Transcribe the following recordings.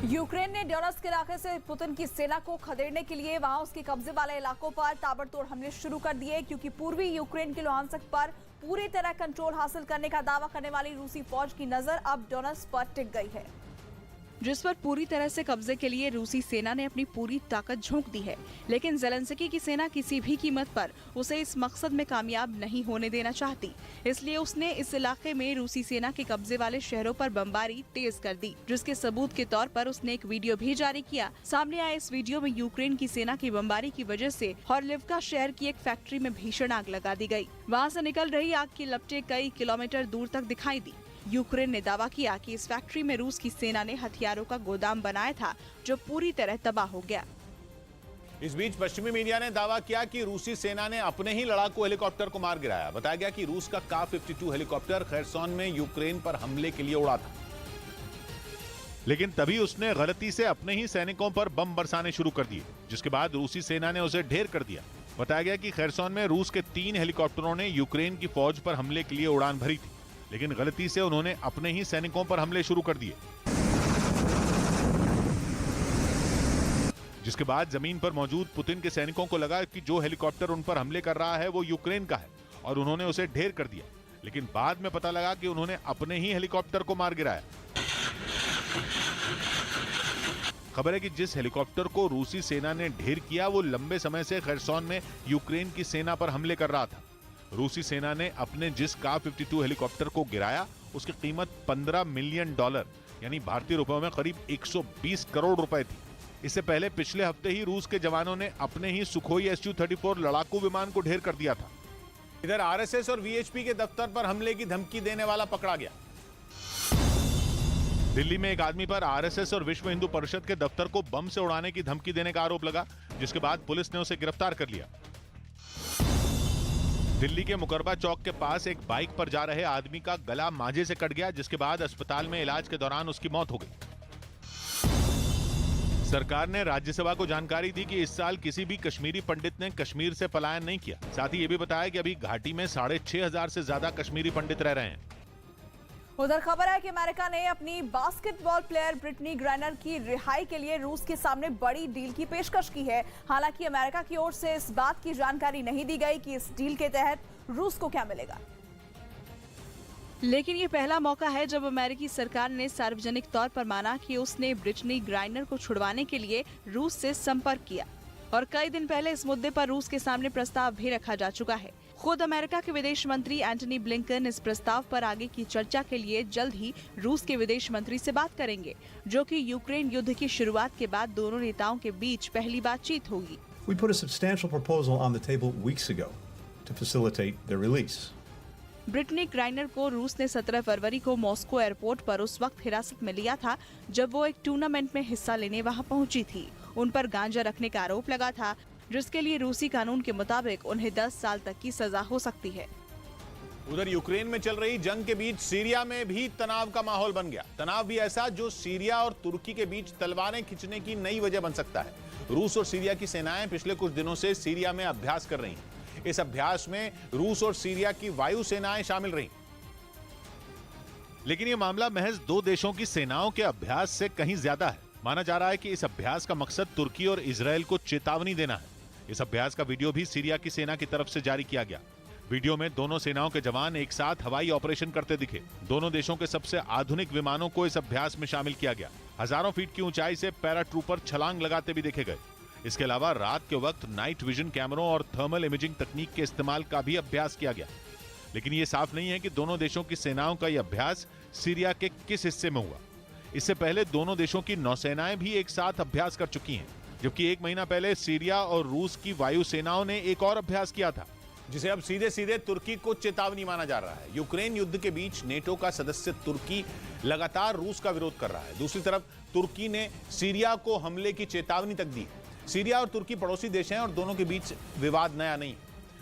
Ukraine ने Donetsk इलाके से पुतिन की सेना को खदेड़ने के लिए वहां उसके कब्जे वाले इलाकों पर ताबड़तोड़ हमले शुरू कर दिए, क्योंकि पूर्वी यूक्रेन के लुहांस्क पर पूरी तरह कंट्रोल हासिल करने का दावा करने वाली रूसी फौज की नजर अब डोनेट्स्क पर टिक गई है, जिस पर पूरी तरह से कब्जे के लिए रूसी सेना ने अपनी पूरी ताकत झोंक दी है। लेकिन ज़ेलेंस्की की सेना किसी भी कीमत पर उसे इस मकसद में कामयाब नहीं होने देना चाहती, इसलिए उसने इस इलाके में रूसी सेना के कब्जे वाले शहरों पर बमबारी तेज कर दी, जिसके सबूत के तौर पर उसने एक वीडियो भी जारी किया। सामने आए इस वीडियो में यूक्रेन की सेना की बमबारी की वजह से हॉर्लिवका शहर की एक फैक्ट्री में भीषण आग लगा दी गई। वहाँ से निकल रही आग की लपटें कई किलोमीटर दूर तक दिखाई दी। यूक्रेन ने दावा किया कि इस फैक्ट्री में रूस की सेना ने हथियारों का गोदाम बनाया था, जो पूरी तरह तबाह हो गया। इस बीच पश्चिमी मीडिया ने दावा किया कि रूसी सेना ने अपने ही लड़ाकू हेलीकॉप्टर को मार गिराया। बताया गया कि रूस का का-52 हेलीकॉप्टर खैरसोन में यूक्रेन पर हमले के लिए उड़ा था, लेकिन तभी उसने गलती से अपने ही सैनिकों पर बम बरसाने शुरू कर दिए, जिसके बाद रूसी सेना ने उसे ढेर कर दिया। बताया गया कि खैरसोन में रूस के 3 हेलीकॉप्टरों ने यूक्रेन की फौज पर हमले के लिए उड़ान भरी थी, लेकिन गलती से उन्होंने अपने ही सैनिकों पर हमले शुरू कर दिए, जिसके बाद जमीन पर मौजूद पुतिन के सैनिकों को लगा कि जो हेलीकॉप्टर उन पर हमले कर रहा है वो यूक्रेन का है, और उन्होंने उसे ढेर कर दिया। लेकिन बाद में पता लगा कि उन्होंने अपने ही हेलीकॉप्टर को मार गिराया। खबर है कि जिस हेलीकॉप्टर को रूसी सेना ने ढेर किया वो लंबे समय से खैरसोन में यूक्रेन की सेना पर हमले कर रहा था। रूसी सेना ने अपने जिस का-52 हेलीकॉप्टर को गिराया उसकी कीमत $15 मिलियन यानी भारतीय रुपयों में करीब 120 करोड़ रुपए थी। इससे पहले पिछले हफ्ते ही रूस के जवानों ने अपने ही सुखोई Su-34 लड़ाकू विमान को ढेर कर दिया था। इधर आरएसएस और वीएचपी के दफ्तर पर हमले की धमकी देने वाला पकड़ा गया। दिल्ली में एक आदमी पर आरएसएस और विश्व हिंदू परिषद के दफ्तर को बम से उड़ाने की धमकी देने का आरोप लगा, जिसके बाद पुलिस ने उसे गिरफ्तार कर लिया। दिल्ली के मुकरबा चौक के पास एक बाइक पर जा रहे आदमी का गला मांझे से कट गया, जिसके बाद अस्पताल में इलाज के दौरान उसकी मौत हो गई। सरकार ने राज्यसभा को जानकारी दी कि इस साल किसी भी कश्मीरी पंडित ने कश्मीर से पलायन नहीं किया। साथ ही ये भी बताया कि अभी घाटी में 6,500 से ज्यादा कश्मीरी पंडित रह रहे हैं। उधर खबर है कि अमेरिका ने अपनी बास्केटबॉल प्लेयर ब्रिटनी ग्राइनर की रिहाई के लिए रूस के सामने बड़ी डील की पेशकश की है। हालांकि अमेरिका की ओर से इस बात की जानकारी नहीं दी गई कि इस डील के तहत रूस को क्या मिलेगा, लेकिन ये पहला मौका है जब अमेरिकी सरकार ने सार्वजनिक तौर पर माना कि उसने ब्रिटनी ग्राइनर को छुड़वाने के लिए रूस से संपर्क किया। और कई दिन पहले इस मुद्दे पर रूस के सामने प्रस्ताव भी रखा जा चुका है। खुद अमेरिका के विदेश मंत्री एंटनी ब्लिंकन इस प्रस्ताव पर आगे की चर्चा के लिए जल्द ही रूस के विदेश मंत्री से बात करेंगे, जो कि यूक्रेन युद्ध की शुरुआत के बाद दोनों नेताओं के बीच पहली बातचीत होगी। We put a substantial proposal on the table weeks ago to facilitate their release. Brittney Griner को रूस ने 17 फरवरी को मॉस्को एयरपोर्ट पर उस वक्त हिरासत में लिया था जब वो एक टूर्नामेंट में हिस्सा लेने वहां पहुंची थी। उन पर गांजा रखने का आरोप लगा था, जिसके लिए रूसी कानून के मुताबिक उन्हें 10 साल तक की सजा हो सकती है। उधर यूक्रेन में चल रही जंग के बीच सीरिया में भी तनाव का माहौल बन गया। तनाव भी ऐसा जो सीरिया और तुर्की के बीच तलवारें खींचने की नई वजह बन सकता है। रूस और सीरिया की सेनाएं पिछले कुछ दिनों से सीरिया में अभ्यास कर रही हैं। इस अभ्यास में रूस और सीरिया की वायु सेनाएं शामिल रहीं। लेकिन यह मामला महज 2 देशों की सेनाओं के अभ्यास से कहीं ज्यादा है। माना जा रहा है कि इस अभ्यास का मकसद तुर्की और इजरायल को चेतावनी देना है। इस अभ्यास का वीडियो भी सीरिया की सेना की तरफ से जारी किया गया। वीडियो में दोनों सेनाओं के जवान एक साथ हवाई ऑपरेशन करते दिखे। दोनों देशों के सबसे आधुनिक विमानों को इस अभ्यास में शामिल किया गया। हजारों फीट की ऊंचाई से पैराट्रूपर छलांग लगाते भी देखे गए। इसके अलावा रात के वक्त नाइट विजन कैमरों और थर्मल इमेजिंग तकनीक के इस्तेमाल का भी अभ्यास किया गया। लेकिन ये साफ नहीं है कि दोनों देशों की सेनाओं का यह अभ्यास सीरिया के किस हिस्से में हुआ। इससे पहले दोनों देशों की नौसेनाएं भी एक साथ अभ्यास कर चुकी हैं, जबकि 1 महीना पहले सीरिया और रूस की वायु सेनाओं ने एक और अभ्यास किया था, जिसे अब सीधे सीधे तुर्की को चेतावनी माना जा रहा है। यूक्रेन युद्ध के बीच नेटो का सदस्य तुर्की लगातार रूस का विरोध कर रहा है। दूसरी तरफ तुर्की ने सीरिया को हमले की चेतावनी तक दी है। सीरिया और तुर्की पड़ोसी देश हैं और दोनों के बीच विवाद नया नहीं,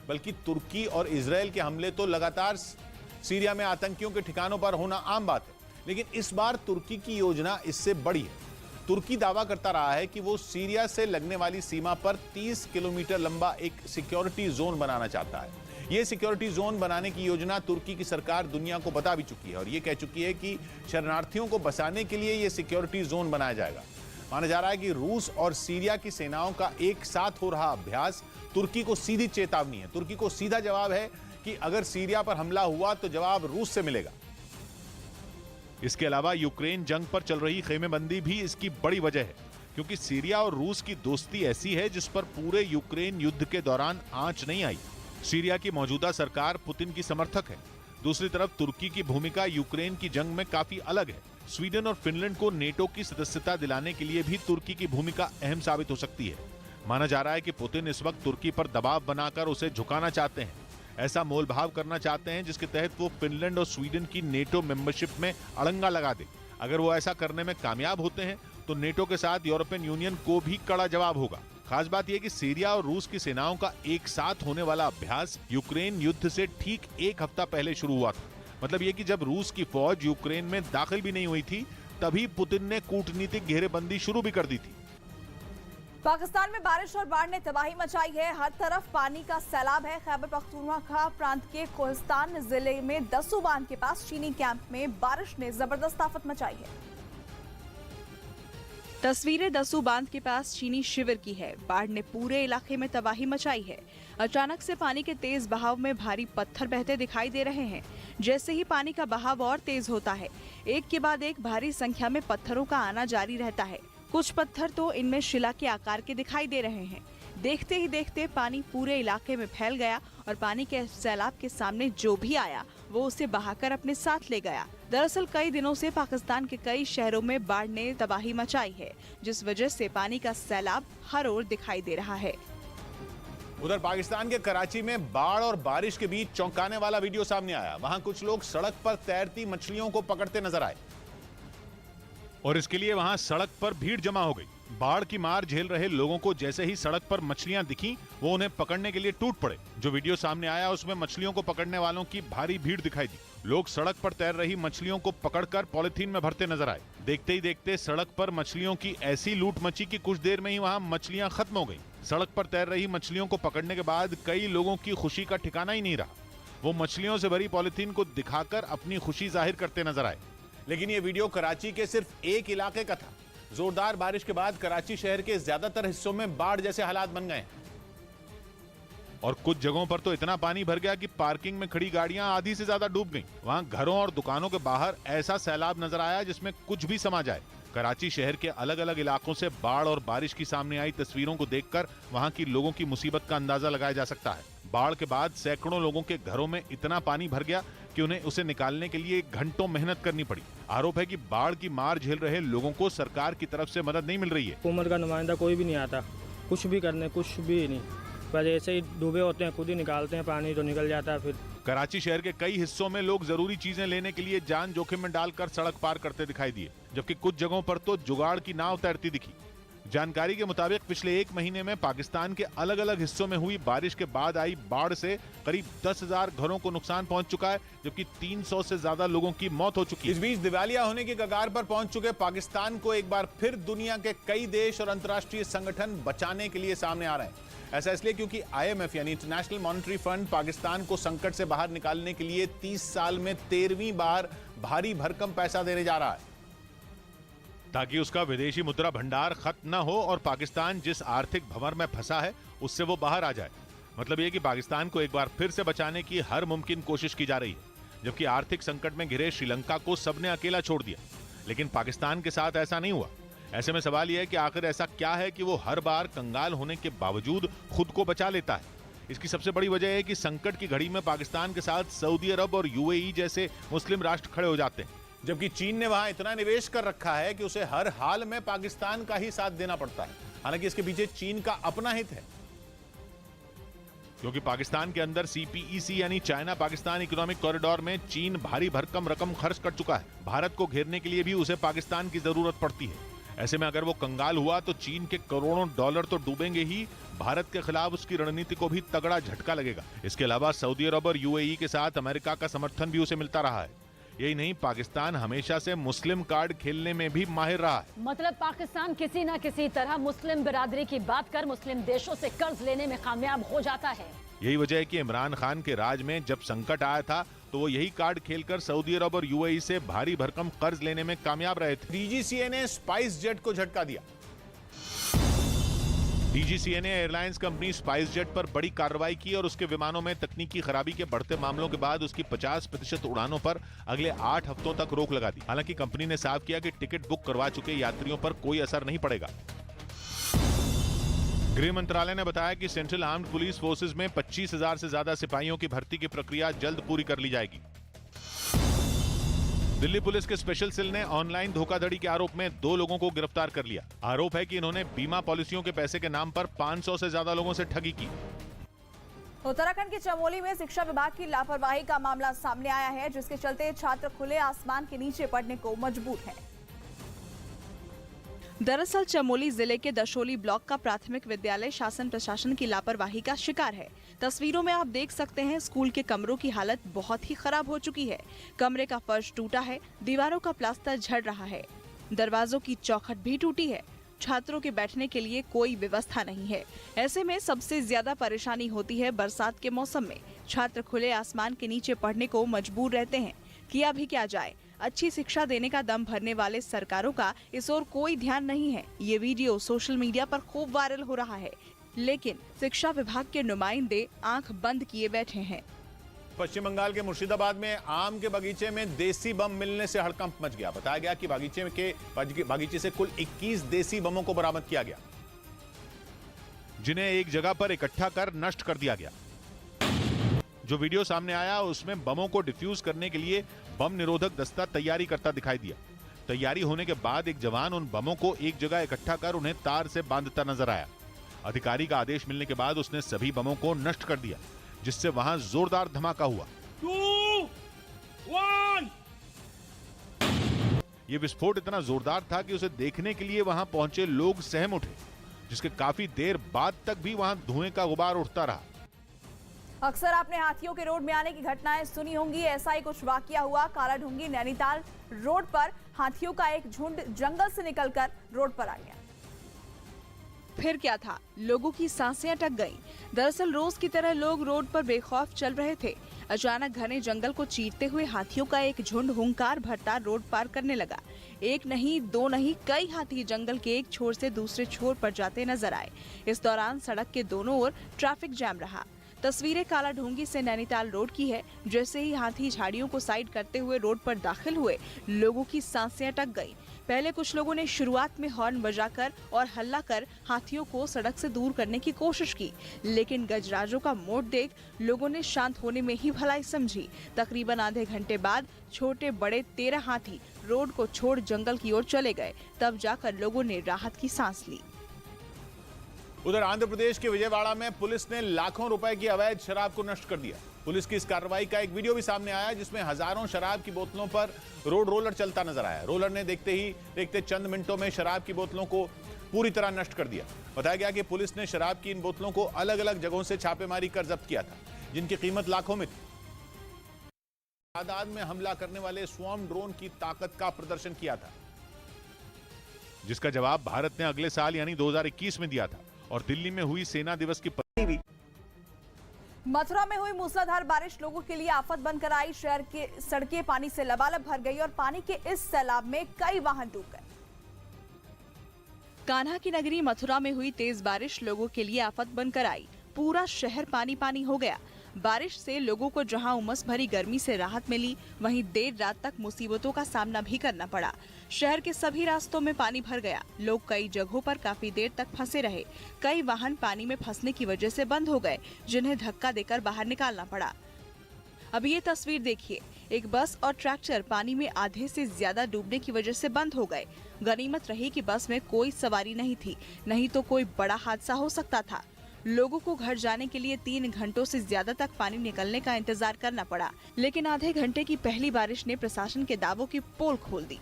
बल्कि तुर्की और इजरायल के हमले तो लगातार सीरिया में आतंकियों के ठिकानों पर होना आम बात है। लेकिन इस बार तुर्की की योजना इससे बड़ी है। तुर्की दावा करता रहा है कि वो सीरिया से लगने वाली सीमा पर 30 किलोमीटर लंबा एक सिक्योरिटी जोन बनाना चाहता है। ये सिक्योरिटी जोन बनाने की योजना तुर्की की सरकार दुनिया को बता भी चुकी है और ये कह चुकी है कि शरणार्थियों को बसाने के लिए ये सिक्योरिटी जोन बनाया जाएगा। माना जा रहा है कि रूस और सीरिया की सेनाओं का एक साथ हो रहा अभ्यास तुर्की को सीधी चेतावनी है। तुर्की को सीधा जवाब है कि अगर सीरिया पर हमला हुआ तो जवाब रूस से मिलेगा। इसके अलावा यूक्रेन जंग पर चल रही खेमेबंदी भी इसकी बड़ी वजह है, क्योंकि सीरिया और रूस की दोस्ती ऐसी है जिस पर पूरे यूक्रेन युद्ध के दौरान आंच नहीं आई। सीरिया की मौजूदा सरकार पुतिन की समर्थक है। दूसरी तरफ तुर्की की भूमिका यूक्रेन की जंग में काफी अलग है। स्वीडन और फिनलैंड को नेटो की सदस्यता दिलाने के लिए भी तुर्की की भूमिका अहम साबित हो सकती है। माना जा रहा है कि पुतिन इस वक्त तुर्की पर दबाव बनाकर उसे झुकाना चाहते हैं, ऐसा मोलभाव करना चाहते हैं जिसके तहत वो फिनलैंड और स्वीडन की नेटो मेंबरशिप में अड़ंगा लगा दे। अगर वो ऐसा करने में कामयाब होते हैं तो नेटो के साथ यूरोपियन यूनियन को भी कड़ा जवाब होगा। खास बात यह कि सीरिया और रूस की सेनाओं का एक साथ होने वाला अभ्यास यूक्रेन युद्ध से ठीक एक हफ्ता पहले शुरू हुआ था। मतलब ये कि जब रूस की फौज यूक्रेन में दाखिल भी नहीं हुई थी तभी पुतिन ने कूटनीतिक घेरेबंदी शुरू भी कर दी थी। पाकिस्तान में बारिश और बाढ़ ने तबाही मचाई है। हर तरफ पानी का सैलाब है। खैबर पख्तूनख्वा प्रांत के कोहिस्तान जिले में दस्सू बांध के पास चीनी कैंप में बारिश ने जबरदस्त आफत मचाई है। तस्वीरें दस्सू बांध के पास चीनी शिविर की है। बाढ़ ने पूरे इलाके में तबाही मचाई है। अचानक से पानी के तेज बहाव में भारी पत्थर बहते दिखाई दे रहे हैं। जैसे ही पानी का बहाव और तेज होता है, एक के बाद एक भारी संख्या में पत्थरों का आना जारी रहता है। कुछ पत्थर तो इनमें शिला के आकार के दिखाई दे रहे हैं। देखते ही देखते पानी पूरे इलाके में फैल गया और पानी के सैलाब के सामने जो भी आया वो उसे बहाकर अपने साथ ले गया। दरअसल कई दिनों से पाकिस्तान के कई शहरों में बाढ़ ने तबाही मचाई है, जिस वजह से पानी का सैलाब हर ओर दिखाई दे रहा है। उधर पाकिस्तान के कराची में बाढ़ और बारिश के बीच चौंकाने वाला वीडियो सामने आया। वहां कुछ लोग सड़क पर तैरती मछलियों को पकड़ते नजर आए और इसके लिए वहां सड़क पर भीड़ जमा हो गई। बाढ़ की मार झेल रहे लोगों को जैसे ही सड़क पर मछलियां दिखी वो उन्हें पकड़ने के लिए टूट पड़े। जो वीडियो सामने आया उसमें मछलियों को पकड़ने वालों की भारी भीड़ दिखाई दी। लोग सड़क पर तैर रही मछलियों को पकड़कर पॉलिथीन में भरते नजर आए। देखते ही देखते सड़क पर मछलियों की ऐसी लूट मची कि कुछ देर में ही वहां मछलियां खत्म हो गई। सड़क पर तैर रही मछलियों को पकड़ने के बाद कई लोगों की खुशी का ठिकाना ही नहीं रहा। वो मछलियों से भरी पॉलिथीन को दिखाकर अपनी खुशी जाहिर करते नजर आए। लेकिन ये वीडियो कराची के सिर्फ एक इलाके का था। जोरदार बारिश के बाद कराची शहर के ज्यादातर हिस्सों में बाढ़ जैसे हालात बन गए और कुछ जगहों पर तो इतना पानी भर गया कि पार्किंग में खड़ी गाड़ियां आधी से ज्यादा डूब गईं। वहां घरों और दुकानों के बाहर ऐसा सैलाब नजर आया जिसमें कुछ भी समा जाए। कराची शहर के अलग अलग इलाकों से बाढ़ और बारिश की सामने आई तस्वीरों को देखकर वहां की लोगों की मुसीबत का अंदाजा लगाया जा सकता है। बाढ़ के बाद सैकड़ों लोगों के घरों में इतना पानी भर गया कि उन्हें उसे निकालने के लिए घंटों मेहनत करनी पड़ी। आरोप है कि बाढ़ की मार झेल रहे लोगों को सरकार की तरफ से मदद नहीं मिल रही है। हुकूमत का नुमाइंदा कोई भी नहीं आता, कुछ भी करने, कुछ भी नहीं, पर ऐसे ही डूबे होते हैं, खुद ही निकालते हैं पानी तो निकल जाता है। फिर कराची शहर के कई हिस्सों में लोग जरूरी चीजें लेने के लिए जान जोखिम में डालकर सड़क पार करते दिखाई दिए, जबकि कुछ जगहों पर तो जुगाड़ की नाव तैरती दिखी। जानकारी के मुताबिक पिछले एक महीने में पाकिस्तान के अलग अलग हिस्सों में हुई बारिश के बाद आई बाढ़ से करीब 10,000 घरों को नुकसान पहुंच चुका है, जबकि 300 से ज्यादा लोगों की मौत हो चुकी है। इस बीच दिवालिया होने की कगार पर पहुंच चुके पाकिस्तान को एक बार फिर दुनिया के कई देश और अंतर्राष्ट्रीय संगठन बचाने के लिए सामने आ रहे हैं। ऐसा इसलिए क्योंकि IMF यानी इंटरनेशनल मॉनेटरी फंड पाकिस्तान को संकट से बाहर निकालने के लिए 30 साल में 13वीं बार भारी भरकम पैसा देने जा रहा है, ताकि उसका विदेशी मुद्रा भंडार खत्म न हो और पाकिस्तान जिस आर्थिक भंवर में फंसा है उससे वो बाहर आ जाए। मतलब ये कि पाकिस्तान को एक बार फिर से बचाने की हर मुमकिन कोशिश की जा रही है। जबकि आर्थिक संकट में घिरे श्रीलंका को सबने अकेला छोड़ दिया, लेकिन पाकिस्तान के साथ ऐसा नहीं हुआ। ऐसे में सवाल यह है कि आखिर ऐसा क्या है कि वो हर बार कंगाल होने के बावजूद खुद को बचा लेता है। इसकी सबसे बड़ी वजह है कि संकट की घड़ी में पाकिस्तान के साथ सऊदी अरब और UAE जैसे मुस्लिम राष्ट्र खड़े हो जाते हैं, जबकि चीन ने वहां इतना निवेश कर रखा है कि उसे हर हाल में पाकिस्तान का ही साथ देना पड़ता है। हालांकि इसके पीछे चीन का अपना हित है, क्योंकि पाकिस्तान के अंदर CPEC यानी चाइना पाकिस्तान इकोनॉमिक कॉरिडोर में चीन भारी भरकम रकम खर्च कर चुका है। भारत को घेरने के लिए भी उसे पाकिस्तान की जरूरत पड़ती है। ऐसे में अगर वो कंगाल हुआ तो चीन के करोड़ों डॉलर तो डूबेंगे ही, भारत के खिलाफ उसकी रणनीति को भी तगड़ा झटका लगेगा। इसके अलावा सऊदी अरब और UAE के साथ अमेरिका का समर्थन भी उसे मिलता रहा है। यही नहीं, पाकिस्तान हमेशा से मुस्लिम कार्ड खेलने में भी माहिर रहा है। मतलब पाकिस्तान किसी न किसी तरह मुस्लिम बिरादरी की बात कर मुस्लिम देशों से कर्ज लेने में कामयाब हो जाता है। यही वजह है कि इमरान खान के राज में जब संकट आया था तो वो यही कार्ड खेलकर सऊदी अरब और यूएई से भारी भरकम कर्ज लेने में कामयाब रहे थे। डीजीसीए ने स्पाइस जेट को झटका दिया। डीजीसीए ने एयरलाइंस कंपनी स्पाइस जेट पर बड़ी कार्रवाई की और उसके विमानों में तकनीकी खराबी के बढ़ते मामलों के बाद उसकी 50% उड़ानों पर अगले 8 हफ्तों तक रोक लगा दी। हालांकि कंपनी ने साफ किया कि टिकट बुक करवा चुके यात्रियों पर कोई असर नहीं पड़ेगा। गृह मंत्रालय ने बताया कि सेंट्रल आर्म्ड पुलिस फोर्सेज में 25,000 से ज्यादा सिपाहियों की भर्ती की प्रक्रिया जल्द पूरी कर ली जाएगी। दिल्ली पुलिस के स्पेशल सेल ने ऑनलाइन धोखाधड़ी के आरोप में 2 लोगों को गिरफ्तार कर लिया। आरोप है कि इन्होंने बीमा पॉलिसियों के पैसे के नाम पर 500 से ज्यादा लोगों से ठगी की। उत्तराखंड के चमोली में शिक्षा विभाग की लापरवाही का मामला सामने आया है, जिसके चलते छात्र खुले आसमान के नीचे पढ़ने को मजबूर हैं। दरअसल चमोली जिले के दशोली ब्लॉक का प्राथमिक विद्यालय शासन प्रशासन की लापरवाही का शिकार है। तस्वीरों में आप देख सकते हैं स्कूल के कमरों की हालत बहुत ही खराब हो चुकी है। कमरे का फर्श टूटा है, दीवारों का प्लास्टर झड़ रहा है, दरवाजों की चौखट भी टूटी है। छात्रों के बैठने के लिए कोई व्यवस्था नहीं है। ऐसे में सबसे ज्यादा परेशानी होती है बरसात के मौसम में। छात्र खुले आसमान के नीचे पढ़ने को मजबूर रहते हैं। किया भी क्या जाए, अच्छी शिक्षा देने का दम भरने वाले सरकारों का इस ओर कोई ध्यान नहीं है। ये वीडियो सोशल मीडिया पर खूब वायरल हो रहा है, लेकिन शिक्षा विभाग के नुमाइंदे आंख बंद किए बैठे हैं। पश्चिम बंगाल के मुर्शिदाबाद में आम के बगीचे में देसी बम मिलने से हड़कंप मच गया। बताया गया कि बगीचे से कुल 21 देसी बमों को बरामद किया गया, जिन्हें एक जगह पर इकट्ठा कर नष्ट कर दिया गया। जो वीडियो सामने आया उसमें बमों को डिफ्यूज करने के लिए बम निरोधक दस्ता तैयारी करता दिखाई दिया। तैयारी होने के बाद एक जवान उन बमों को एक जगह इकट्ठा कर उन्हें तार से बांधता नजर आया। अधिकारी का आदेश मिलने के बाद उसने सभी बमों को नष्ट कर दिया, जिससे वहां जोरदार धमाका हुआ। 2, 1 ये विस्फोट इतना जोरदार था कि उसे देखने के लिए वहां पहुंचे लोग सहम उठे, जिसके काफी देर बाद तक भी वहां धुएं का गुबार उठता रहा। अक्सर आपने हाथियों के रोड में आने की घटनाएं सुनी होंगी। ऐसा ही कुछ वाकया हुआ कालाढूंगी नैनीताल रोड पर। हाथियों का एक झुंड जंगल से निकलकर रोड पर आ गया। फिर क्या था, लोगों की सांसें अटक गईं। दरअसल रोज की तरह लोग रोड पर बेखौफ चल रहे थे। अचानक घने जंगल को चीरते हुए हाथियों का एक झुंड हुंकार भरता रोड पार करने लगा। एक नहीं, 2 नहीं, कई हाथी जंगल के एक छोर से दूसरे छोर पर जाते नजर आए। इस दौरान सड़क के दोनों ओर ट्रैफिक जैम रहा। तस्वीरें कालाढूंगी से नैनीताल रोड की है। जैसे ही हाथी झाड़ियों को साइड करते हुए रोड पर दाखिल हुए, लोगों की सांसें अटक गईं। पहले कुछ लोगों ने शुरुआत में हॉर्न बजाकर और हल्ला कर हाथियों को सड़क से दूर करने की कोशिश की, लेकिन गजराजों का मोड़ देख लोगों ने शांत होने में ही भलाई समझी। तकरीबन आधे घंटे बाद छोटे बड़े 13 हाथी रोड को छोड़ जंगल की ओर चले गए। तब जाकर लोगों ने राहत की सांस ली। उधर आंध्र प्रदेश के विजयवाड़ा में पुलिस ने लाखों रुपए की अवैध शराब को नष्ट कर दिया। पुलिस की इस कार्रवाई का एक वीडियो भी सामने आया, जिसमें हजारों शराब की बोतलों पर रोड रोलर चलता नजर आया। रोलर ने देखते चंद मिनटों में शराब की बोतलों को पूरी तरह नष्ट कर दिया। बताया गया कि पुलिस ने शराब की इन बोतलों को अलग अलग जगहों से छापेमारी कर जब्त किया था, जिनकी कीमत लाखों में थी। तादाद में हमला करने वाले स्वॉर्म ड्रोन की ताकत का प्रदर्शन किया था, जिसका जवाब भारत ने अगले साल यानी 2021 में दिया था और दिल्ली में हुई सेना दिवस की भी। मथुरा में हुई मूसलाधार बारिश लोगों के लिए आफत बनकर आई। शहर के सड़कें पानी से लबालब भर गई और पानी के इस सैलाब में कई वाहन डूब गए। कान्हा की नगरी मथुरा में हुई तेज बारिश लोगों के लिए आफत बनकर आई। पूरा शहर पानी पानी हो गया। बारिश से लोगों को जहां उमस भरी गर्मी से राहत मिली, वहीं देर रात तक मुसीबतों का सामना भी करना पड़ा। शहर के सभी रास्तों में पानी भर गया। लोग कई जगहों पर काफी देर तक फंसे रहे। कई वाहन पानी में फंसने की वजह से बंद हो गए, जिन्हें धक्का देकर बाहर निकालना पड़ा। अब ये तस्वीर देखिए, एक बस और ट्रैक्टर पानी में आधे से ज्यादा डूबने की वजह से बंद हो गए। गनीमत रही कि बस में कोई सवारी नहीं थी, नहीं तो कोई बड़ा हादसा हो सकता था। लोगों को घर जाने के लिए 3 घंटों से ज्यादा तक पानी निकलने का इंतजार करना पड़ा, लेकिन आधे घंटे की पहली बारिश ने प्रशासन के दावों की पोल खोल दी।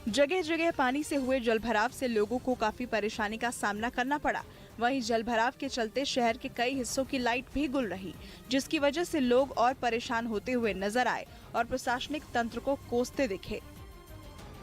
जगह जगह पानी से हुए जलभराव से लोगों को काफी परेशानी का सामना करना पड़ा। वहीं जलभराव के चलते शहर के कई हिस्सों की लाइट भी गुल रही, जिसकी वजह से लोग और परेशान होते हुए नजर आए और प्रशासनिक तंत्र को कोसते दिखे।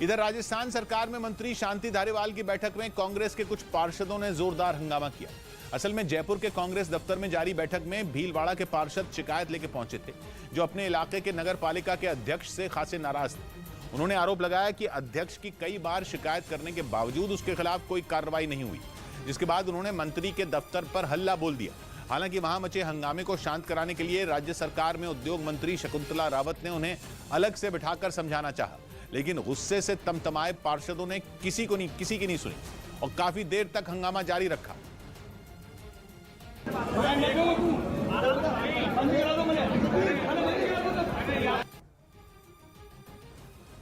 इधर राजस्थान सरकार में मंत्री शांति धारीवाल की बैठक में कांग्रेस के कुछ पार्षदों ने जोरदार हंगामा किया। असल में जयपुर के कांग्रेस दफ्तर में जारी बैठक में भीलवाड़ा के पार्षद शिकायत लेके पहुंचे थे, जो अपने इलाके के नगर पालिका के अध्यक्ष से खासे नाराज थे। उन्होंने आरोप लगाया कि अध्यक्ष की कई बार शिकायत करने के बावजूद उसके खिलाफ कोई कार्रवाई नहीं हुई, जिसके बाद उन्होंने मंत्री के दफ्तर पर हल्ला बोल दिया। हालांकि वहां मचे हंगामे को शांत कराने के लिए राज्य सरकार में उद्योग मंत्री शकुंतला रावत ने उन्हें अलग से बिठाकर समझाना चाहा, लेकिन गुस्से से तमतमाए पार्षदों ने किसी की नहीं सुनी और काफी देर तक हंगामा जारी रखा।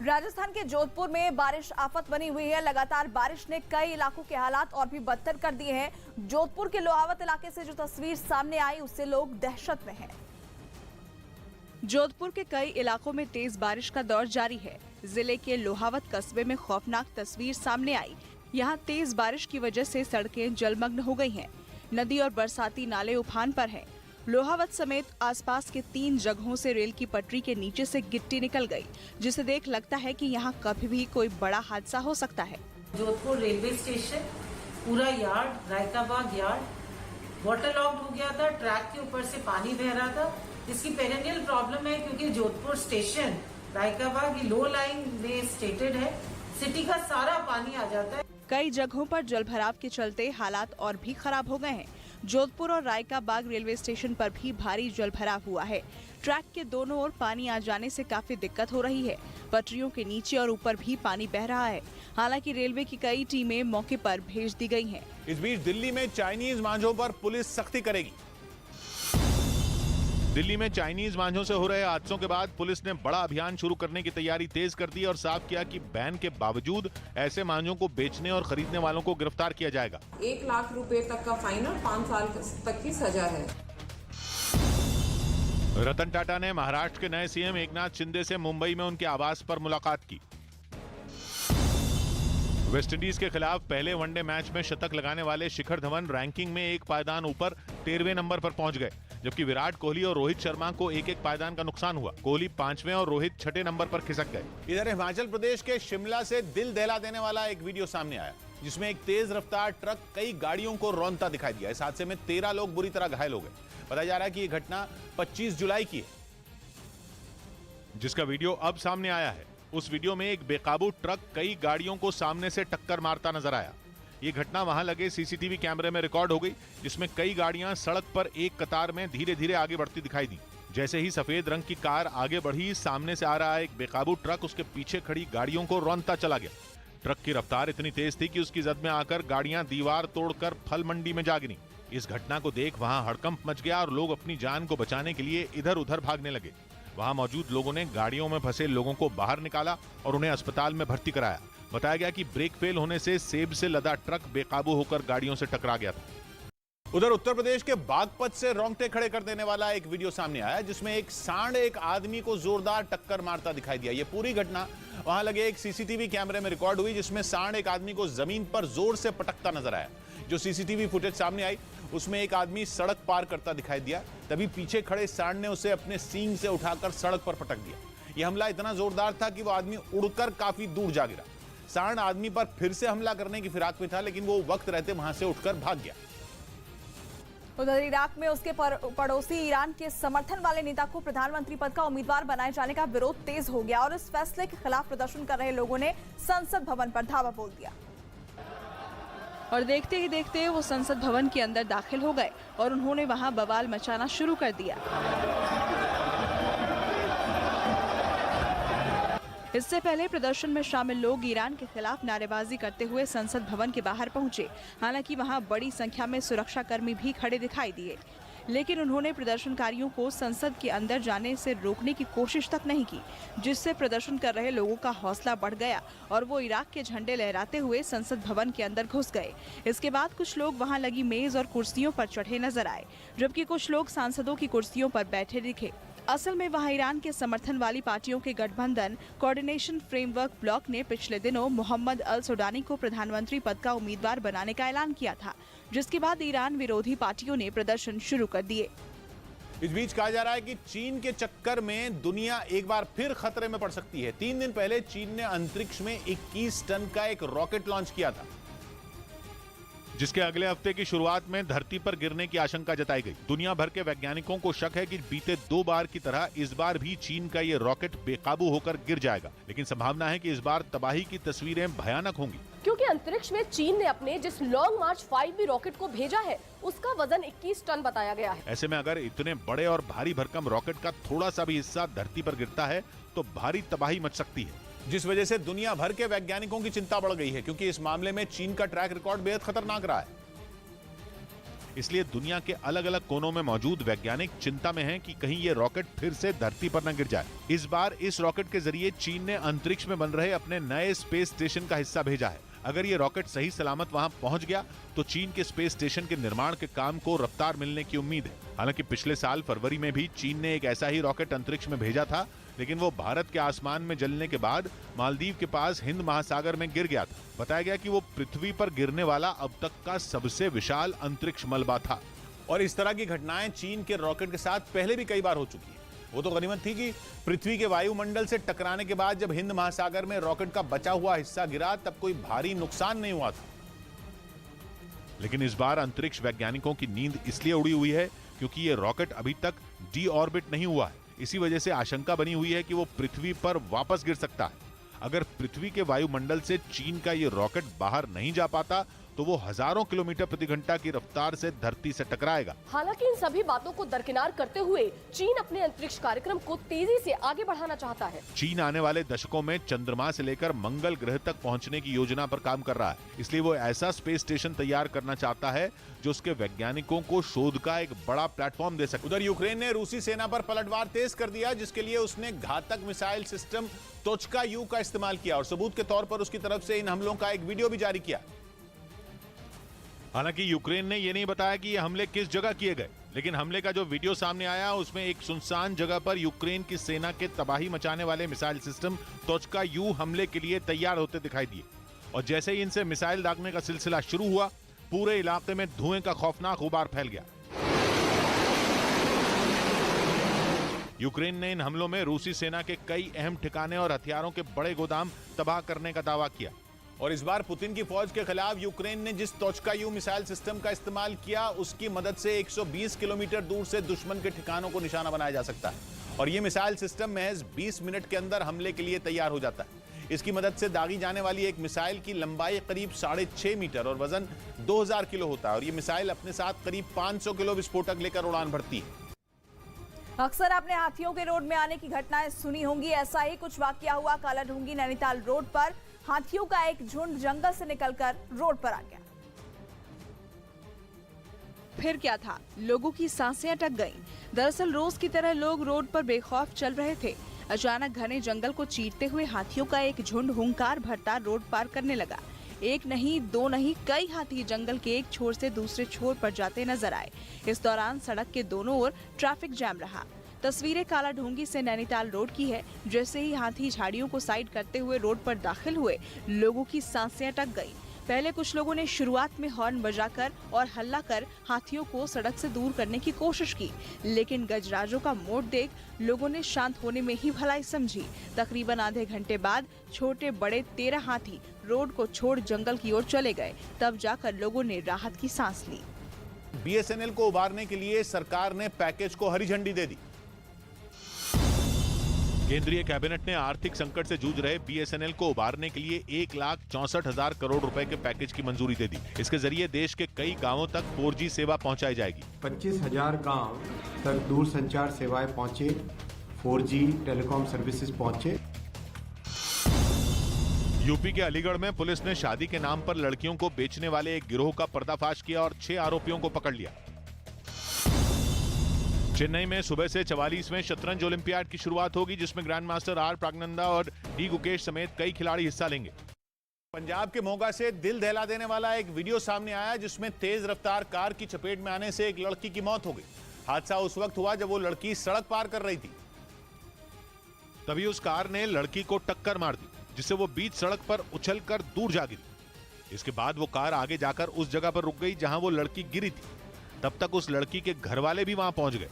राजस्थान के जोधपुर में बारिश आफत बनी हुई है। लगातार बारिश ने कई इलाकों के हालात और भी बदतर कर दिए हैं। जोधपुर के लोहावत इलाके से जो तस्वीर सामने आई, उससे लोग दहशत में हैं। जोधपुर के कई इलाकों में तेज बारिश का दौर जारी है। जिले के लोहावत कस्बे में खौफनाक तस्वीर सामने आई। यहाँ तेज बारिश की वजह से सड़कें जलमग्न हो गई हैं। नदी और बरसाती नाले उफान पर हैं। लोहावत समेत आसपास के 3 जगहों से रेल की पटरी के नीचे से गिट्टी निकल गई, जिसे देख लगता है कि यहाँ कभी भी कोई बड़ा हादसा हो सकता है। जोधपुर रेलवे स्टेशन, पूरा yard, Raikabagh yard water locked हो गया था। ट्रैक के ऊपर से पानी बह रहा था। इसकी पेरेनियल प्रॉब्लम है क्योंकि जोधपुर स्टेशन रायकाबाग लो लाइन में स्टेटेड है। सिटी का सारा पानी आ जाता है। कई जगहों पर जलभराव के चलते हालात और भी खराब हो गए हैं। जोधपुर और रायकाबाग रेलवे स्टेशन पर भी भारी जलभराव हुआ है। ट्रैक के दोनों ओर पानी आ जाने से काफी दिक्कत हो रही है। पटरियों के नीचे और ऊपर भी पानी बह रहा है। हालांकि रेलवे की कई टीमें मौके पर भेज दी गई हैं। इस बीच दिल्ली में चाइनीज मांझों पर पुलिस सख्ती करेगी। दिल्ली में चाइनीज मांझों से हो रहे हादसों के बाद पुलिस ने बड़ा अभियान शुरू करने की तैयारी तेज कर दी और साफ किया कि बैन के बावजूद ऐसे मांझों को बेचने और खरीदने वालों को गिरफ्तार किया जाएगा। 1 लाख रुपए तक का फाइन और 5 साल तक की सजा है। रतन टाटा ने महाराष्ट्र के नए सीएम एकनाथ शिंदे से मुंबई में उनके आवास पर मुलाकात की। वेस्टइंडीज के खिलाफ पहले वनडे मैच में शतक लगाने वाले शिखर धवन रैंकिंग में एक पायदान ऊपर 13वें नंबर पर पहुंच गए, जबकि विराट कोहली और रोहित शर्मा को एक पायदान का नुकसान हुआ। कोहली 5वें और रोहित 6ठे नंबर पर खिसक गए। इधर हिमाचल प्रदेश के शिमला से दिल दहला देने वाला एक वीडियो सामने आया, जिसमें एक तेज रफ्तार ट्रक कई गाड़ियों को रौंदता दिखाई दिया। इस हादसे में 13 लोग बुरी तरह घायल हो गए। बताया जा रहा है कि यह घटना 25 जुलाई की है, जिसका वीडियो अब सामने आया है। उस वीडियो में एक बेकाबू ट्रक कई गाड़ियों को सामने से टक्कर मारता नजर आया। ये घटना वहां लगे सीसीटीवी कैमरे में रिकॉर्ड हो गई, जिसमें कई गाड़ियां सड़क पर एक कतार में धीरे धीरे आगे बढ़ती दिखाई दी। जैसे ही सफेद रंग की कार आगे बढ़ी, सामने से आ रहा एक बेकाबू ट्रक उसके पीछे खड़ी गाड़ियों को रौंदता चला गया। ट्रक की रफ्तार इतनी तेज थी कि उसकी जद में आकर गाड़ियां दीवार तोड़कर फल मंडी में जा गिरी। इस घटना को देख वहां हड़कंप मच गया और लोग अपनी जान को बचाने के लिए इधर उधर भागने लगे। वहां मौजूद लोगों ने गाड़ियों में फंसे लोगों को बाहर निकाला और उन्हें अस्पताल में भर्ती कराया। बताया गया कि ब्रेक फेल होने से सेब से लदा ट्रक बेकाबू होकर गाड़ियों से टकरा गया था। उधर उत्तर प्रदेश के बागपत से रोंगटे खड़े कर देने वाला एक वीडियो सामने आया, जिसमें एक सांड एक आदमी को जोरदार टक्कर मारता दिखाई दिया। यह पूरी घटना वहां लगे एक सीसीटीवी कैमरे में रिकॉर्ड हुई, जिसमें सांड एक आदमी को जमीन पर जोर से पटकता नजर आया। जो सीसीटीवी फुटेज सामने आई, उसमें एक आदमी सड़क पार करता दिखाई दिया। तभी पीछे खड़े सांड ने उसे अपने सींग से उठाकर सड़क पर पटक दिया। यह हमला इतना जोरदार था कि वो आदमी उड़कर काफी दूर जा गिरा। सांड आदमी पर फिर से हमला करने की फिराक में था, लेकिन वो वक्त रहते वहां से उठकर भाग गया। उधर इराक में उसके पड़ोसी ईरान के समर्थन वाले नेता को प्रधानमंत्री पद का उम्मीदवार बनाए जाने का विरोध तेज हो गया और इस फैसले के खिलाफ प्रदर्शन कर रहे लोगों ने संसद भवन पर धावा बोल दिया। और देखते ही देखते वो संसद भवन के अंदर दाखिल हो गए और उन्होंने वहां बवाल मचाना शुरू कर दिया। इससे पहले प्रदर्शन में शामिल लोग ईरान के खिलाफ नारेबाजी करते हुए संसद भवन के बाहर पहुंचे। हालांकि वहां बड़ी संख्या में सुरक्षाकर्मी भी खड़े दिखाई दिए, लेकिन उन्होंने प्रदर्शनकारियों को संसद के अंदर जाने से रोकने की कोशिश तक नहीं की, जिससे प्रदर्शन कर रहे लोगों का हौसला बढ़ गया और वो इराक के झंडे लहराते हुए संसद भवन के अंदर घुस गए। इसके बाद कुछ लोग वहां लगी मेज और कुर्सियों पर चढ़े नजर आए, जबकि कुछ लोग सांसदों की कुर्सियों पर बैठे दिखे। असल में वहां ईरान के समर्थन वाली पार्टियों के गठबंधन कोऑर्डिनेशन फ्रेमवर्क ब्लॉक ने पिछले दिनों मोहम्मद अल सुडानी को प्रधानमंत्री पद का उम्मीदवार बनाने का ऐलान किया था, जिसके बाद ईरान विरोधी पार्टियों ने प्रदर्शन शुरू कर दिए। इस बीच कहा जा रहा है कि चीन के चक्कर में दुनिया एक बार फिर खतरे में पड़ सकती है। 3 दिन पहले चीन ने अंतरिक्ष में 21 टन का एक रॉकेट लॉन्च किया था, जिसके अगले हफ्ते की शुरुआत में धरती पर गिरने की आशंका जताई गई। दुनिया भर के वैज्ञानिकों को शक है कि बीते 2 बार की तरह इस बार भी चीन का ये रॉकेट बेकाबू होकर गिर जाएगा, लेकिन संभावना है कि इस बार तबाही की तस्वीरें भयानक होंगी, क्योंकि अंतरिक्ष में चीन ने अपने जिस लॉन्ग मार्च 5B रॉकेट को भेजा है उसका वजन 21 टन बताया गया है। ऐसे में अगर इतने बड़े और भारी भरकम रॉकेट का थोड़ा सा भी हिस्सा धरती पर गिरता है तो भारी तबाही मच सकती है, जिस वजह से दुनिया भर के वैज्ञानिकों की चिंता बढ़ गई है, क्योंकि इस मामले में चीन का ट्रैक रिकॉर्ड बेहद खतरनाक रहा है। इसलिए दुनिया के अलग अलग कोनों में मौजूद वैज्ञानिक चिंता में हैं कि कहीं ये रॉकेट फिर से धरती पर न गिर जाए। इस बार इस रॉकेट के जरिए चीन ने अंतरिक्ष में बन रहे अपने नए स्पेस स्टेशन का हिस्सा भेजा है। अगर ये रॉकेट सही सलामत वहां पहुंच गया तो चीन के स्पेस स्टेशन के निर्माण के काम को रफ्तार मिलने की उम्मीद है। हालांकि पिछले साल फरवरी में भी चीन ने एक ऐसा ही रॉकेट अंतरिक्ष में भेजा था, लेकिन वो भारत के आसमान में जलने के बाद मालदीव के पास हिंद महासागर में गिर गया था। बताया गया कि वो पृथ्वी पर गिरने वाला अब तक का सबसे विशाल अंतरिक्ष मलबा था। और इस तरह की घटनाएं चीन के रॉकेट के साथ पहले भी कई बार हो चुकी है। वो तो गनीमत थी कि पृथ्वी के वायुमंडल से टकराने के बाद जब हिंद महासागर में रॉकेट का बचा हुआ हिस्सा गिरा तब कोई भारी नुकसान नहीं हुआ था। लेकिन इस बार अंतरिक्ष वैज्ञानिकों की नींद इसलिए उड़ी हुई है क्योंकि ये रॉकेट अभी तक डी ऑर्बिट नहीं हुआ है। इसी वजह से आशंका बनी हुई है कि वो पृथ्वी पर वापस गिर सकता है। अगर पृथ्वी के वायुमंडल से चीन का ये रॉकेट बाहर नहीं जा पाता तो वो हजारों किलोमीटर प्रति घंटा की रफ्तार से धरती से टकराएगा। हालांकि इन सभी बातों को दरकिनार करते हुए चीन अपने अंतरिक्ष कार्यक्रम को तेजी से आगे बढ़ाना चाहता है। चीन आने वाले दशकों में चंद्रमा से लेकर मंगल ग्रह तक पहुंचने की योजना पर काम कर रहा है। इसलिए वो ऐसा स्पेस स्टेशन तैयार करना चाहता है जो उसके वैज्ञानिकों को शोध का एक बड़ा प्लेटफॉर्म दे सके। उधर यूक्रेन ने रूसी सेना पर पलटवार तेज कर दिया, जिसके लिए उसने घातक मिसाइल सिस्टम तोचका यू का इस्तेमाल किया और सबूत के तौर पर उसकी तरफ से इन हमलों का एक वीडियो भी जारी किया। हालांकि यूक्रेन ने यह नहीं बताया कि ये हमले किस जगह किए गए, लेकिन हमले का जो वीडियो सामने आया उसमें एक सुनसान जगह पर यूक्रेन की सेना के तबाही मचाने वाले मिसाइल सिस्टम तोचका यू हमले के लिए तैयार होते दिखाई दिए। और जैसे ही इनसे मिसाइल दागने का सिलसिला शुरू हुआ, पूरे इलाके में धुएं का खौफनाक गुबार फैल गया। यूक्रेन ने इन हमलों में रूसी सेना के कई अहम ठिकाने और हथियारों के बड़े गोदाम तबाह करने का दावा किया। और इस बार पुतिन की फौज के खिलाफ यूक्रेन ने जिस तोचका यू मिसाइल सिस्टम का इस्तेमाल किया उसकी मदद से 120 किलोमीटर दूर से दुश्मन के ठिकानों को निशाना बनाया जा सकता है। और ये मिसाइल सिस्टम महज 20 मिनट के अंदर हमले के लिए तैयार हो जाता है। इसकी मदद से दागी जाने वाली एक मिसाइल की लंबाई करीब 6.5 मीटर और वजन 2000 किलो होता है। और ये मिसाइल अपने साथ करीब 500 किलो विस्फोटक लेकर उड़ान भरती है। अक्सर आपने हाथियों के रोड में आने की घटनाएं सुनी होंगी। ऐसा ही कुछ वाकया हुआ कालाढूंगी नैनीताल रोड पर। हाथियों का एक झुंड जंगल से निकलकर रोड पर आ गया। फिर क्या था, लोगों की सांसें अटक गईं। दरअसल रोज की तरह लोग रोड पर बेखौफ चल रहे थे। अचानक घने जंगल को चीरते हुए हाथियों का एक झुंड हुंकार भरता रोड पार करने लगा। एक नहीं, दो नहीं, कई हाथी जंगल के एक छोर से दूसरे छोर पर जाते नजर आए। इस दौरान सड़क के दोनों ओर ट्रैफिक जाम रहा। तस्वीरें कालाढूंगी से नैनीताल रोड की है। जैसे ही हाथी झाड़ियों को साइड करते हुए रोड पर दाखिल हुए, लोगों की सांसें अटक गईं। पहले कुछ लोगों ने शुरुआत में हॉर्न बजाकर और हल्ला कर हाथियों को सड़क से दूर करने की कोशिश की, लेकिन गजराजों का मोड़ देख लोगों ने शांत होने में ही भलाई समझी। तकरीबन आधे घंटे बाद छोटे बड़े 13 हाथी रोड को छोड़ जंगल की ओर चले गए। तब जाकर लोगों ने राहत की सांस ली। बीएसएनएल को उबारने के लिए सरकार ने पैकेज को हरी झंडी दे दी। केंद्रीय कैबिनेट ने आर्थिक संकट से जूझ रहे बीएसएनएल को उबारने के लिए 1,64,000 करोड़ रुपए के पैकेज की मंजूरी दे दी। इसके जरिए देश के कई गांवों तक 4G सेवा पहुंचाई जाएगी। 25,000 गांव तक दूरसंचार सेवाएं पहुंचे, 4G टेलीकॉम सर्विसेज पहुंचे। यूपी के अलीगढ़ में पुलिस ने शादी के नाम पर लड़कियों को बेचने वाले एक गिरोह का पर्दाफाश किया और 6 आरोपियों को पकड़ लिया। चेन्नई में सुबह से 44वें शतरंज ओलंपियाड की शुरुआत होगी, जिसमें ग्रैंड मास्टर आर प्रागनंदा और डी गुकेश समेत कई खिलाड़ी हिस्सा लेंगे। पंजाब के मोगा से दिल दहला देने वाला एक वीडियो सामने आया, जिसमें तेज रफ्तार कार की चपेट में आने से एक लड़की की मौत हो गई। हादसा उस वक्त हुआ जब वो लड़की सड़क पार कर रही थी। तभी उस कार ने लड़की को टक्कर मार दी, जिससे वो बीच सड़क पर उछलकर दूर जा गिरी। इसके बाद वो कार आगे जाकर उस जगह पर रुक गई जहां वो लड़की गिरी थी। तब तक उस लड़की के घर वाले भी वहां पहुंच गए।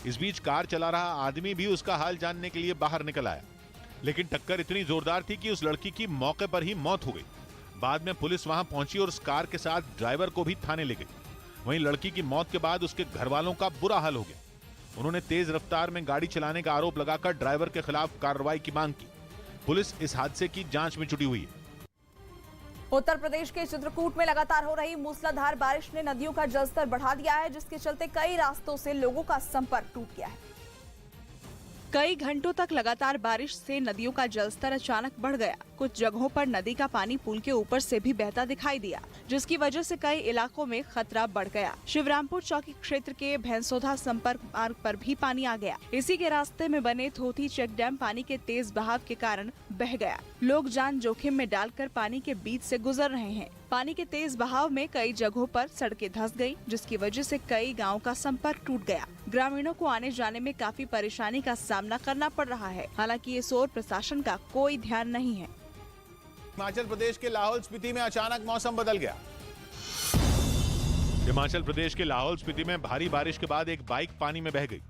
इस बीच कार चला रहा आदमी भी उसका हाल जानने के लिए बाहर निकल आया, लेकिन टक्कर इतनी जोरदार थी कि उस लड़की की मौके पर ही मौत हो गई। बाद में पुलिस वहां पहुंची और उस कार के साथ ड्राइवर को भी थाने ले गई। वहीं लड़की की मौत के बाद उसके घर वालों का बुरा हाल हो गया। उन्होंने तेज रफ्तार में गाड़ी चलाने का आरोप लगाकर ड्राइवर के खिलाफ कार्रवाई की मांग की। पुलिस इस हादसे की जांच में जुटी हुई है। उत्तर प्रदेश के चित्रकूट में लगातार हो रही मूसलाधार बारिश ने नदियों का जलस्तर बढ़ा दिया है, जिसके चलते कई रास्तों से लोगों का संपर्क टूट गया है। कई घंटों तक लगातार बारिश से नदियों का जलस्तर अचानक बढ़ गया। कुछ जगहों पर नदी का पानी पुल के ऊपर से भी बहता दिखाई दिया, जिसकी वजह से कई इलाकों में खतरा बढ़ गया। शिवरामपुर चौकी क्षेत्र के भैंसोधा संपर्क मार्ग पर भी पानी आ गया। इसी के रास्ते में बने थोथी चेक डैम पानी के तेज बहाव के कारण बह गया। लोग जान जोखिम में डालकर पानी के बीच से गुजर रहे हैं। पानी के तेज बहाव में कई जगहों पर सड़कें धंस गई, जिसकी वजह से कई गाँव का संपर्क टूट गया। ग्रामीणों को आने जाने में काफी परेशानी का सामना करना पड़ रहा है। हालांकि इस ओर प्रशासन का कोई ध्यान नहीं है। हिमाचल प्रदेश के लाहौल स्पीति में अचानक मौसम बदल गया। हिमाचल प्रदेश के लाहौल स्पीति में भारी बारिश के बाद एक बाइक पानी में बह गई।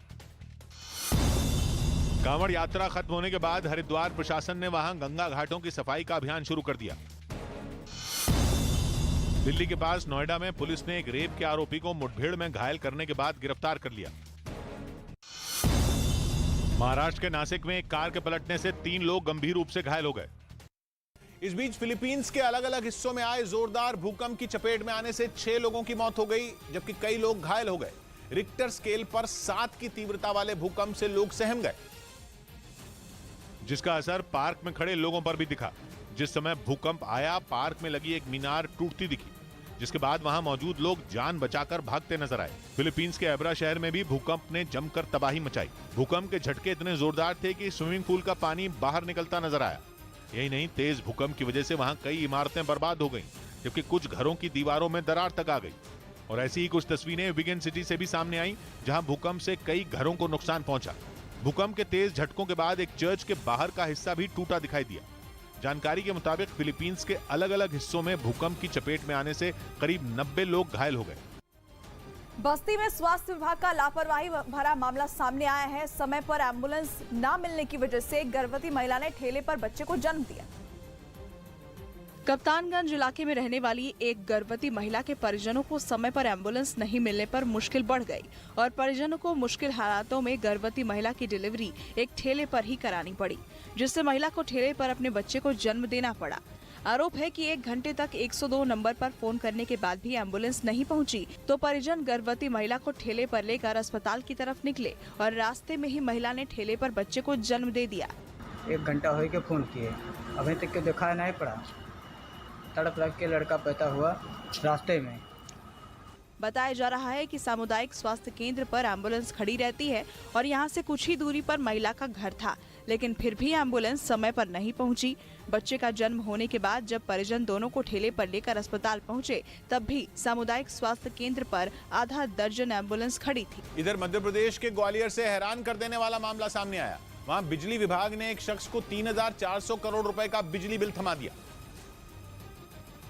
कांवड़ यात्रा खत्म होने के बाद हरिद्वार प्रशासन ने वहां गंगा घाटों की सफाई का अभियान शुरू कर दिया। दिल्ली के पास नोएडा में पुलिस ने एक रेप के आरोपी को मुठभेड़ में घायल करने के बाद गिरफ्तार कर लिया। महाराष्ट्र के नासिक में एक कार के पलटने से 3 लोग गंभीर रूप से घायल हो गए। इस बीच फिलीपींस के अलग अलग हिस्सों में आए जोरदार भूकंप की चपेट में आने से 6 लोगों की मौत हो गई, जबकि कई लोग घायल हो गए। रिक्टर स्केल पर 7 की तीव्रता वाले भूकंप से लोग सहम गए, जिसका असर पार्क में खड़े लोगों पर भी दिखा। जिस समय भूकंप आया, पार्क में लगी एक मीनार टूटती दिखी, जिसके बाद वहां मौजूद लोग जान बचाकर भागते नजर आए। फिलीपींस के एब्रा शहर में भी भूकंप ने जमकर तबाही मचाई। भूकंप के झटके इतने जोरदार थे कि स्विमिंग पूल का पानी बाहर निकलता नजर आया। यही नहीं, तेज भूकंप की वजह से वहां कई इमारतें बर्बाद हो गईं, जबकि कुछ घरों की दीवारों में दरार तक आ गई। और ऐसी ही कुछ तस्वीरें विगन सिटी से भी सामने आई, जहां भूकंप से कई घरों को नुकसान पहुंचा। भूकंप के तेज झटकों के बाद एक चर्च के बाहर का हिस्सा भी टूटा दिखाई दिया। जानकारी के मुताबिक फिलीपींस के अलग अलग हिस्सों में भूकंप की चपेट में आने से करीब 90 लोग घायल हो गए। बस्ती में स्वास्थ्य विभाग का लापरवाही भरा मामला सामने आया है। समय पर एम्बुलेंस न मिलने की वजह से गर्भवती महिला ने ठेले पर बच्चे को जन्म दिया। कप्तानगंज इलाके में रहने वाली एक गर्भवती महिला के परिजनों को समय पर एम्बुलेंस नहीं मिलने पर मुश्किल बढ़ गई और परिजनों को मुश्किल हालातों में गर्भवती महिला की डिलीवरी एक ठेले पर ही करानी पड़ी, जिससे महिला को ठेले पर अपने बच्चे को जन्म देना पड़ा। आरोप है कि 1 घंटे तक 102 नंबर पर फोन करने के बाद भी एम्बुलेंस नहीं पहुंची, तो परिजन गर्भवती महिला को ठेले पर लेकर अस्पताल की तरफ निकले और रास्ते में ही महिला ने ठेले पर बच्चे को जन्म दे दिया। 1 घंटा हो के फोन किए, अभी तक के दिखाया नहीं पड़ा। तड़प लग के लड़का पैदा हुआ रास्ते में। बताया जा रहा है कि सामुदायिक स्वास्थ्य केंद्र पर एम्बुलेंस खड़ी रहती है और यहां से कुछ ही दूरी पर महिला का घर था, लेकिन फिर भी एम्बुलेंस समय पर नहीं पहुंची। बच्चे का जन्म होने के बाद जब परिजन दोनों को ठेले पर लेकर अस्पताल पहुंचे, तब भी सामुदायिक स्वास्थ्य केंद्र पर आधा दर्जन एम्बुलेंस खड़ी थी। इधर मध्य प्रदेश के ग्वालियर से हैरान कर देने वाला मामला सामने आया। वहां बिजली विभाग ने एक शख्स को 3,400 करोड़ रुपए का बिजली बिल थमा दिया।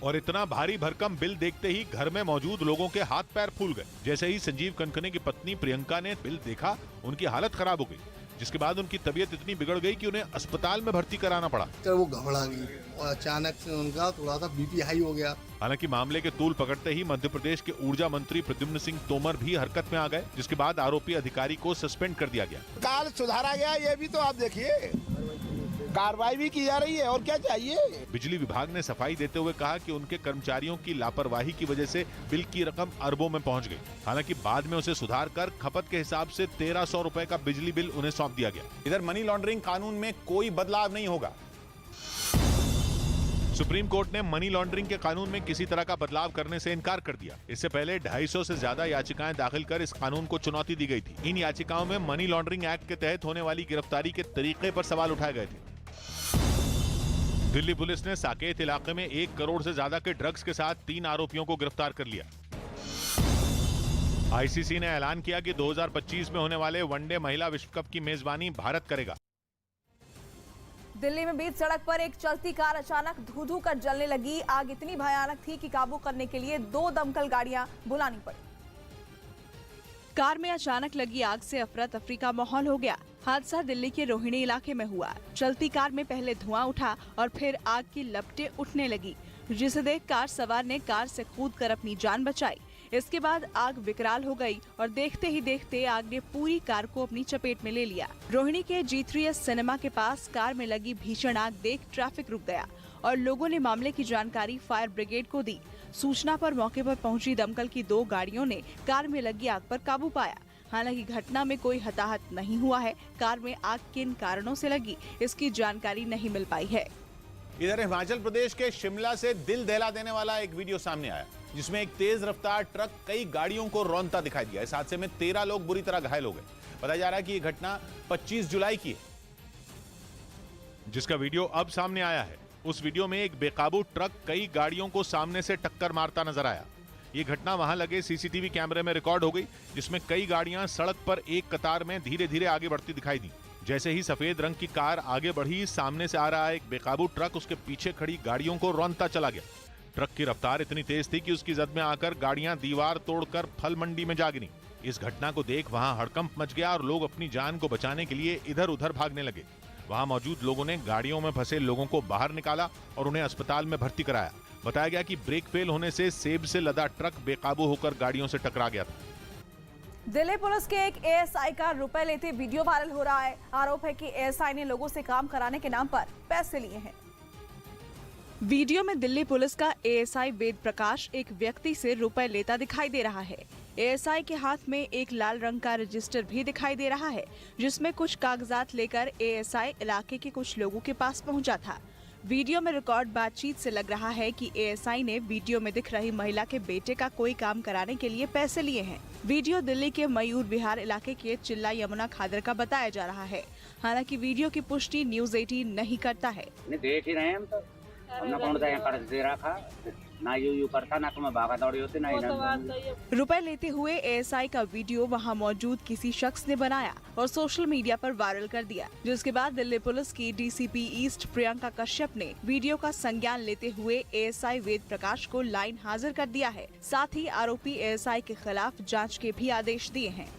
और इतना भारी भरकम बिल देखते ही घर में मौजूद लोगों के हाथ पैर फूल गए। जैसे ही संजीव कनकने की पत्नी प्रियंका ने बिल देखा, उनकी हालत खराब हो गई, जिसके बाद उनकी तबीयत इतनी बिगड़ गई कि उन्हें अस्पताल में भर्ती कराना पड़ा। तो वो घबरा गई और अचानक से उनका थोड़ा सा बीपी हाई हो गया। हालांकि मामले के तूल पकड़ते ही मध्य प्रदेश के ऊर्जा मंत्री प्रद्युम्न सिंह तोमर भी हरकत में आ गए, जिसके बाद आरोपी अधिकारी को सस्पेंड कर दिया गया। काल सुधारा गया, ये भी तो आप देखिए, कार्रवाई भी की जा रही है, और क्या चाहिए। बिजली विभाग ने सफाई देते हुए कहा कि उनके कर्मचारियों की लापरवाही की वजह से बिल की रकम अरबों में पहुंच गई। हालांकि बाद में उसे सुधार कर खपत के हिसाब से 1,300 रुपए का बिजली बिल उन्हें सौंप दिया गया। इधर मनी लॉन्ड्रिंग कानून में कोई बदलाव नहीं होगा। सुप्रीम कोर्ट ने मनी लॉन्ड्रिंग के कानून में किसी तरह का बदलाव करने से इनकार कर दिया। इससे पहले 250 से ज्यादा याचिकाएं दाखिल कर इस कानून को चुनौती दी गई थी। इन याचिकाओं में मनी लॉन्ड्रिंग एक्ट के तहत होने वाली गिरफ्तारी के तरीके पर सवाल उठाए गए थे। दिल्ली पुलिस ने साकेत इलाके में 1 करोड़ से ज्यादा के ड्रग्स के साथ 3 आरोपियों को गिरफ्तार कर लिया। आईसीसी ने ऐलान किया कि 2025 में होने वाले वनडे महिला विश्व कप की मेजबानी भारत करेगा। दिल्ली में बीच सड़क पर एक चलती कार अचानक धू-धू कर जलने लगी। आग इतनी भयानक थी कि काबू करने के लिए 2 दमकल गाड़ियां बुलानी पड़ी। कार में अचानक लगी आग से अफरा तफरी का माहौल हो गया। हादसा दिल्ली के रोहिणी इलाके में हुआ। चलती कार में पहले धुआं उठा और फिर आग की लपटें उठने लगी, जिसे देख कार सवार ने कार से कूदकर अपनी जान बचाई। इसके बाद आग विकराल हो गई और देखते ही देखते आग ने पूरी कार को अपनी चपेट में ले लिया। रोहिणी के G3S सिनेमा के पास कार में लगी भीषण आग देख ट्रैफिक रुक गया और लोगों ने मामले की जानकारी फायर ब्रिगेड को दी। सूचना पर मौके पर पहुंची दमकल की 2 गाड़ियों ने कार में लगी आग पर काबू पाया। हालांकि घटना में कोई हताहत नहीं हुआ है। कार में आग किन कारणों से लगी, इसकी जानकारी नहीं मिल पाई है। इधर हिमाचल प्रदेश के शिमला से दिल दहला देने वाला एक वीडियो सामने आया, जिसमें एक तेज रफ्तार ट्रक कई गाड़ियों को रौंदता दिखाई दिया। इस हादसे में 13 लोग बुरी तरह घायल हो गए। बताया जा रहा है कि यह घटना 25 जुलाई की है, जिसका वीडियो अब सामने आया है। उस वीडियो में एक बेकाबू ट्रक कई गाड़ियों को सामने से टक्कर मारता नजर आया। ये घटना वहां लगे सीसीटीवी कैमरे में रिकॉर्ड हो गई, जिसमें कई गाड़ियां सड़क पर एक कतार में धीरे धीरे आगे बढ़ती दिखाई दी। जैसे ही सफेद रंग की कार आगे बढ़ी, सामने से आ रहा एक बेकाबू ट्रक उसके पीछे खड़ी गाड़ियों को रौंदता चला गया। ट्रक की रफ्तार इतनी तेज थी कि उसकी जद में आकर गाड़ियां दीवार तोड़कर फल मंडी में जा गिरी। इस घटना को देख वहां हड़कंप मच गया और लोग अपनी जान को बचाने के लिए इधर उधर भागने लगे। वहां मौजूद लोगों ने गाड़ियों में फंसे लोगों को बाहर निकाला और उन्हें अस्पताल में भर्ती कराया। बताया गया कि ब्रेक फेल होने से सेब से लदा ट्रक बेकाबू होकर गाड़ियों से टकरा गया था। दिल्ली पुलिस के एक एएसआई का रुपए लेते वीडियो वायरल हो रहा है। आरोप है कि एएसआई ने लोगों से काम कराने के नाम पर पैसे लिए हैं। वीडियो में दिल्ली पुलिस का एएसआई वेद प्रकाश एक व्यक्ति से रुपए लेता दिखाई दे रहा है। एएसआई के हाथ में एक लाल रंग का रजिस्टर भी दिखाई दे रहा है, जिसमें कुछ कागजात लेकर एएसआई इलाके के कुछ लोगों के पास पहुंचा था। वीडियो में रिकॉर्ड बातचीत से लग रहा है कि एएसआई ने वीडियो में दिख रही महिला के बेटे का कोई काम कराने के लिए पैसे लिए हैं। वीडियो दिल्ली के मयूर विहार इलाके के चिल्ला यमुना खादर का बताया जा रहा है। हालांकि वीडियो की पुष्टि न्यूज़ 18 नहीं करता है। देख ही रहे हैं हम तो, हमने कौन सा यहाँ कर्ज दे रखा ना यू करता ना तुम्हें भागा दौड़ी होती ना रुपए लेते हुए एएसआई का वीडियो वहां मौजूद किसी शख्स ने बनाया और सोशल मीडिया पर वायरल कर दिया, जिसके बाद दिल्ली पुलिस की डीसीपी ईस्ट प्रियंका कश्यप ने वीडियो का संज्ञान लेते हुए एएसआई वेद प्रकाश को लाइन हाजिर कर दिया है। साथ ही आरोपी एएसआई के खिलाफ जांच के भी आदेश दिए हैं।